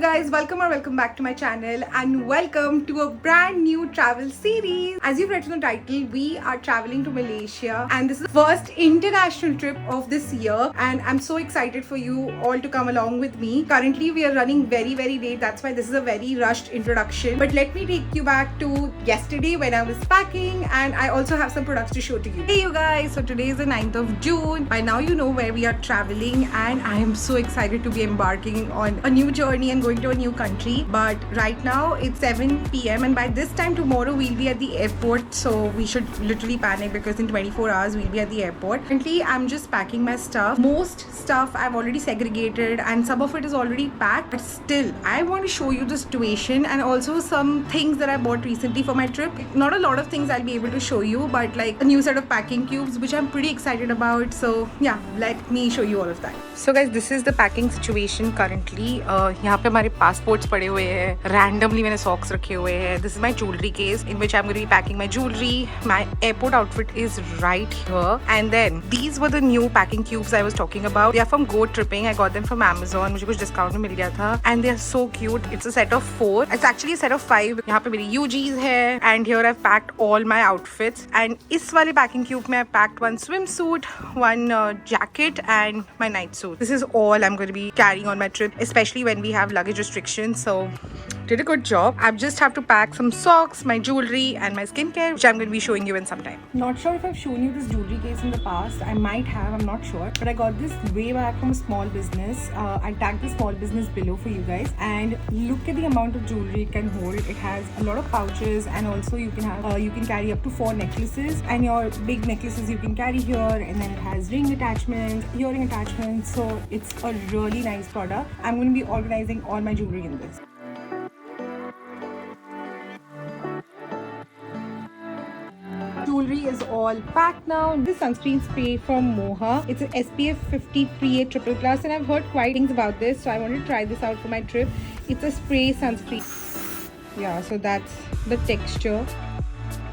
guys, welcome back to my channel and welcome to a brand new travel series. As you've read from the title, we are traveling to Malaysia and this is the first international trip of this year and I'm so excited for you all to come along with me. Currently we are running very late, that's why this is a very rushed introduction, but let me take you back to yesterday when I was packing and I also have some products to show to you. Hey you guys, so today is the 9th of June. By now you know where we are traveling and I am so excited to be embarking on a new journey and going to a new country. But right now it's 7 p.m. and by this time tomorrow we'll be at the airport, so we should literally panic because in 24 hours we'll be at the airport. Currently I'm just packing my stuff. Most stuff I've already segregated and some of it is already packed, but still I want to show you the situation and also some things that I bought recently for my trip. Not a lot of things I'll be able to show you, but like a new set of packing cubes which I'm pretty excited about. So yeah, let me show you all of that. So guys, this is the packing situation currently. यहाँ पे हमारे passports पड़े हुए हैं. Randomly मैंने socks रखे हुए हैं. This is my jewelry case in which I'm going to be packing my jewelry. My airport outfit is right here. And then these were the new packing cubes I was talking about. They are from Go Tripping. I got them from Amazon. मुझे कुछ discount में मिल गया था. And they are so cute. It's a set of 4. It's actually a set of 5. यहाँ पे मेरी UGs है. And here I've packed all my outfits. And इस वाले packing cube में I packed one swimsuit, one jacket and my night suit. This is all I'm going to be carrying on my trip, especially when we have luggage restrictions. So did a good job. I just have to pack some socks, my jewelry and my skincare, which I'm going to be showing you in some time. Not sure if I've shown you this jewelry case in the past. I might have, I'm not sure, but I got this way back from a small business. I tagged the small business below for you guys, and look at the amount of jewelry it can hold. It has a lot of pouches, and also you can have you can carry up to 4 necklaces, and your big necklaces you can carry here, and then it has ring attachments, earring attachments. So it's a really nice product. I'm going to be organizing all my jewelry in this. Jewelry is all packed now. This sunscreen spray from Moha. It's an SPF 50 PA triple class and I've heard quite things about this, so I wanted to try this out for my trip. It's a spray sunscreen. Yeah, so that's the texture.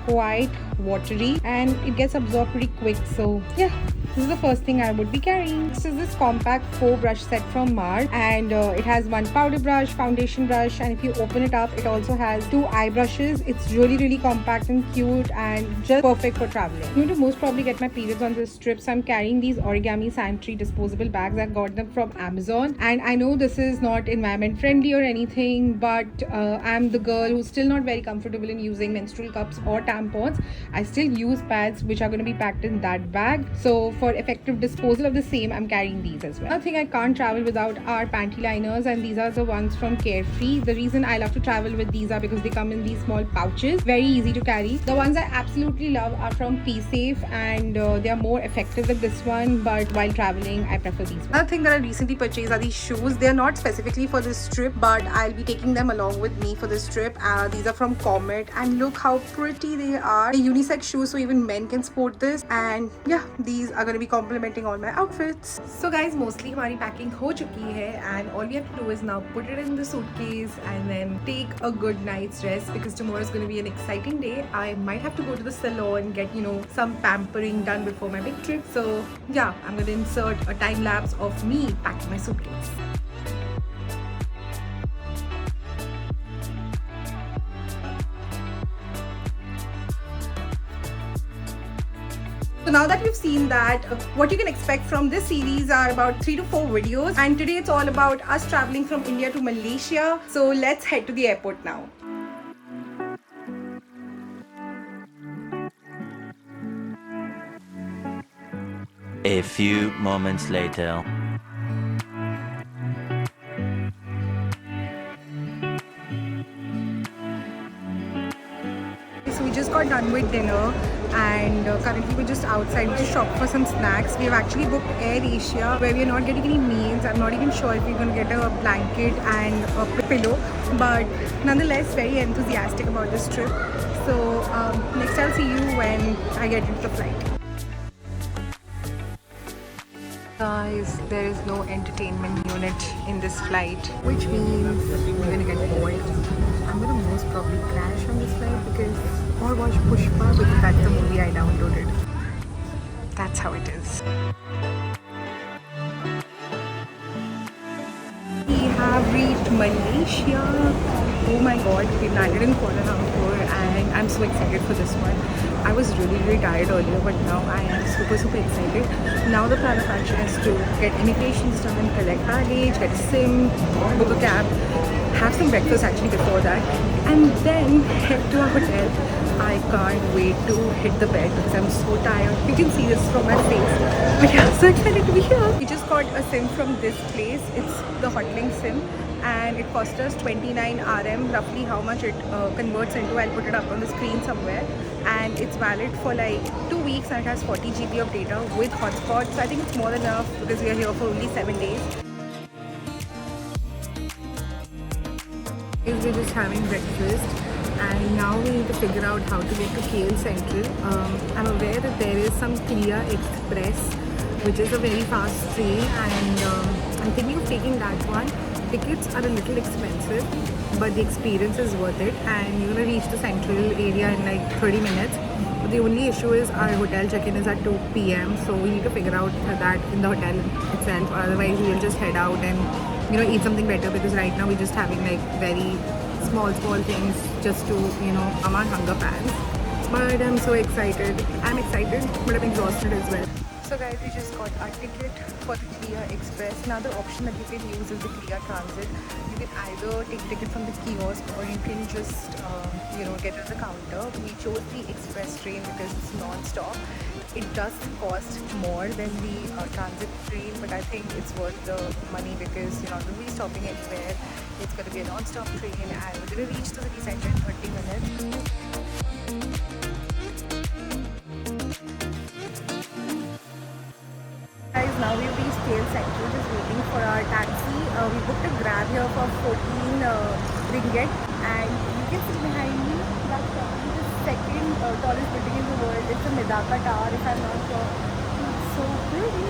Quite watery and it gets absorbed pretty quick. So yeah, this is the first thing I would be carrying. This is this compact 4 brush set from Mars and it has one powder brush, foundation brush, and if you open it up it also has 2 eye brushes. It's really compact and cute and just perfect for traveling. I'm going to most probably get my periods on this trip, so I'm carrying these origami sanitary disposable bags. I got them from Amazon and I know this is not environment friendly or anything, but I'm the girl who's still not very comfortable in using menstrual cups or tampons. I still use pads which are going to be packed in that bag, so for effective disposal of the same I'm carrying these as well. Another thing I can't travel without are panty liners, and these are the ones from Carefree. The reason I love to travel with these are because they come in these small pouches, very easy to carry. The ones I absolutely love are from PSafe and they are more effective than this one, but while traveling I prefer these ones. Another thing that I recently purchased are these shoes. They are not specifically for this trip, but I'll be taking them along with me for this trip. These are from Comet and look how pretty they are. A unisex shoes, so even men can sport this, and yeah, these are going to be complementing all my outfits. So guys, mostly हमारी packing हो चुकी है and all we have to do is now put it in the suitcase and then take a good night's rest because tomorrow is going to be an exciting day. I might have to go to the salon, get some pampering done before my big trip. So yeah, I'm going to insert a time lapse of me packing my suitcase. So now that you've seen that, what you can expect from this series are about 3 to 4 videos, and today it's all about us traveling from India to Malaysia. So let's head to the airport now. A few moments later. So we just got done with dinner and currently we're just outside. We just shopped for some snacks. We have actually booked Air Asia where we are not getting any meals. I'm not even sure if we're going to get a blanket and a pillow, but nonetheless very enthusiastic about this trip. So next I'll see you when I get into the flight. Guys, there is no entertainment unit in this flight, which means we're gonna get bored. I'm gonna most probably crash on this flight or watch Pushpa because that's the movie I downloaded. That's how it is. We have reached Malaysia. Oh my god, we landed in Kuala Lumpur and I'm so excited for this one. I was really tired earlier, but now I am super excited. Now the plan of action is to get immigration done, collect baggage, get a SIM, book a cab, have some breakfast actually before that, and then head to our hotel. I can't wait to hit the bed because I'm so tired. You can see this from my face. But yeah, I'm so excited to be here. We just got a SIM from this place. It's the Hotlink SIM and it cost us 29 RM. Roughly how much it converts into, I'll put it up on the screen somewhere. And it's valid for like 2 weeks and it has 40 GB of data with hotspot. So I think it's more than enough because we are here for only 7 days. We're just having breakfast and now we need to figure out how to get to KL Central. I'm aware that there is some Clear Express which is a very fast train and I'm thinking of taking that one. Tickets are a little expensive but the experience is worth it and you're gonna reach the central area in like 30 minutes. But the only issue is our hotel check-in is at 2 PM, so we need to figure out that in the hotel itself, otherwise we'll just head out and eat something better because right now we're just having like very small things just to calm our hunger pangs. But I'm so excited. I'm excited but I'm exhausted as well. So guys, we just got our ticket for the Clear Express. Now the option that you can use is the Clear Transit. You can either take ticket from the kiosk or you can just get at the counter. We chose the express train because it's non-stop. It does cost more than the transit train, but I think it's worth the money because you're not going to be stopping anywhere. It's going to be a non-stop train and we're going to reach the city center in 30 minutes. Guys, now we've reached KL Central, just waiting for our taxi. We booked a grab here for 14 ringgit and you can see behind me that's probably the second tallest building in the world. It's the Medaka Tower if I'm not sure. It's so pretty.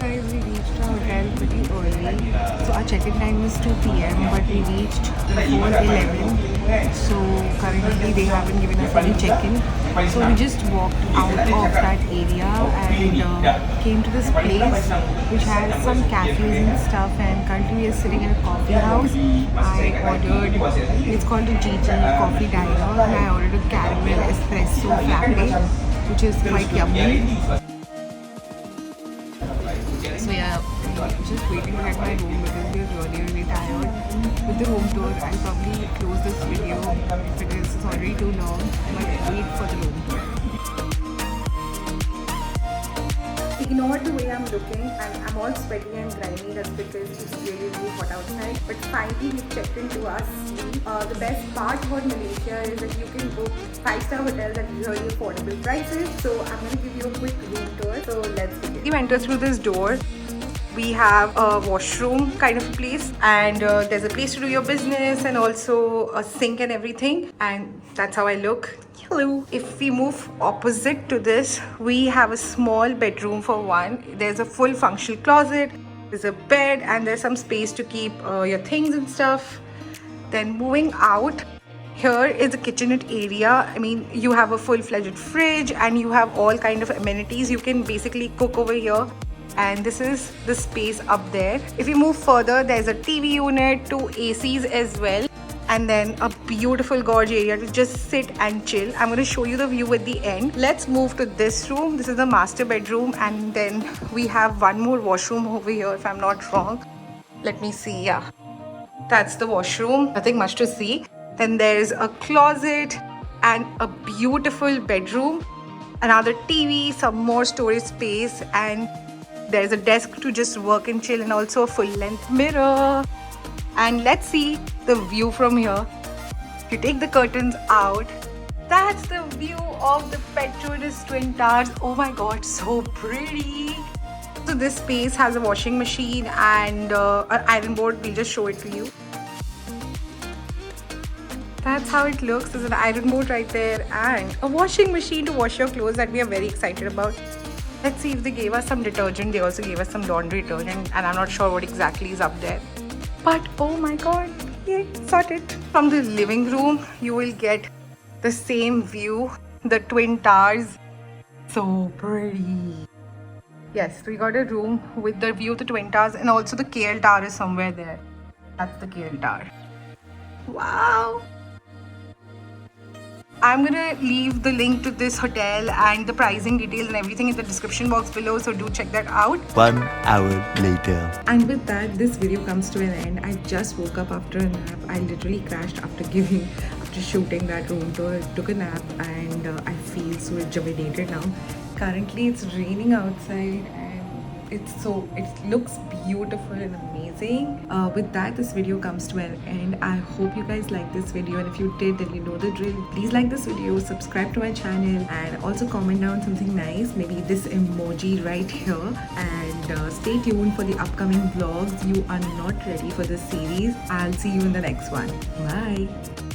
Guys, we reached our hotel pretty early. So our check-in time is 2 PM but we reached before 11. So currently they haven't given us any check-in. So we just walked out of that area and came to this place which has some cafes and stuff, and currently we are sitting in a coffee house. I ordered, it's called the GG Coffee Diner, and I ordered a caramel espresso frappe which is quite yummy. So yeah, I'm just waiting to get my room because we're really tired. With the room tour, I'll probably close this video because it's already too long. But wait for the room tour. Ignore the way I'm looking and I'm all sweaty and grimy. That's because it's really hot outside. But finally we checked into our sleep. The best part about Malaysia is that you can book 5-star hotels at really affordable prices. So I'm going to give you a quick room tour. So let's begin. You enter through this door. We have a washroom kind of a place and there's a place to do your business and also a sink and everything, and that's how I look. Hello. If we move opposite to this, we have a small bedroom for one. There's a full functional closet, there's a bed and there's some space to keep your things and stuff. Then moving out, here is a kitchenette area. I mean, you have a full-fledged fridge and you have all kind of amenities. You can basically cook over here. And this is the space up there. If you move further, there's a TV unit, 2 ACs as well, and then a beautiful gorge area to just sit and chill. I'm going to show you the view at the end. Let's move to this room. This is the master bedroom, and then we have one more washroom over here if I'm not wrong. Let me see. Yeah, that's the washroom. Nothing much to see. Then there's a closet and a beautiful bedroom, another TV, some more storage space, and there's a desk to just work and chill, and also a full-length mirror. And let's see the view from here. If you take the curtains out, that's the view of the Petronas Twin Towers. Oh my god, so pretty. So this space has a washing machine and an iron board. We'll just show it to you. That's how it looks. There's an iron board right there and a washing machine to wash your clothes that we are very excited about. Let's see if they gave us some detergent. They also gave us some laundry detergent and I'm not sure what exactly is up there. But oh my god, yay, sorted. From the living room, you will get the same view, the Twin Towers. So pretty. Yes, we got a room with the view of the Twin Towers, and also the KL Tower is somewhere there. That's the KL Tower. Wow! I'm gonna leave the link to this hotel and the pricing details and everything in the description box below, so do check that out. 1 hour later. And with that, this video comes to an end. I just woke up after a nap. I literally crashed after shooting that room tour. Took a nap and I feel so rejuvenated now. Currently, it's raining outside and it looks beautiful and amazing. With that, this video comes to an end. I hope you guys liked this video, and if you did, then you know the drill. Please like this video, subscribe to my channel, and also comment down something nice, maybe this emoji right here. And stay tuned for the upcoming vlogs. You are not ready for this series. I'll see you in the next one. Bye.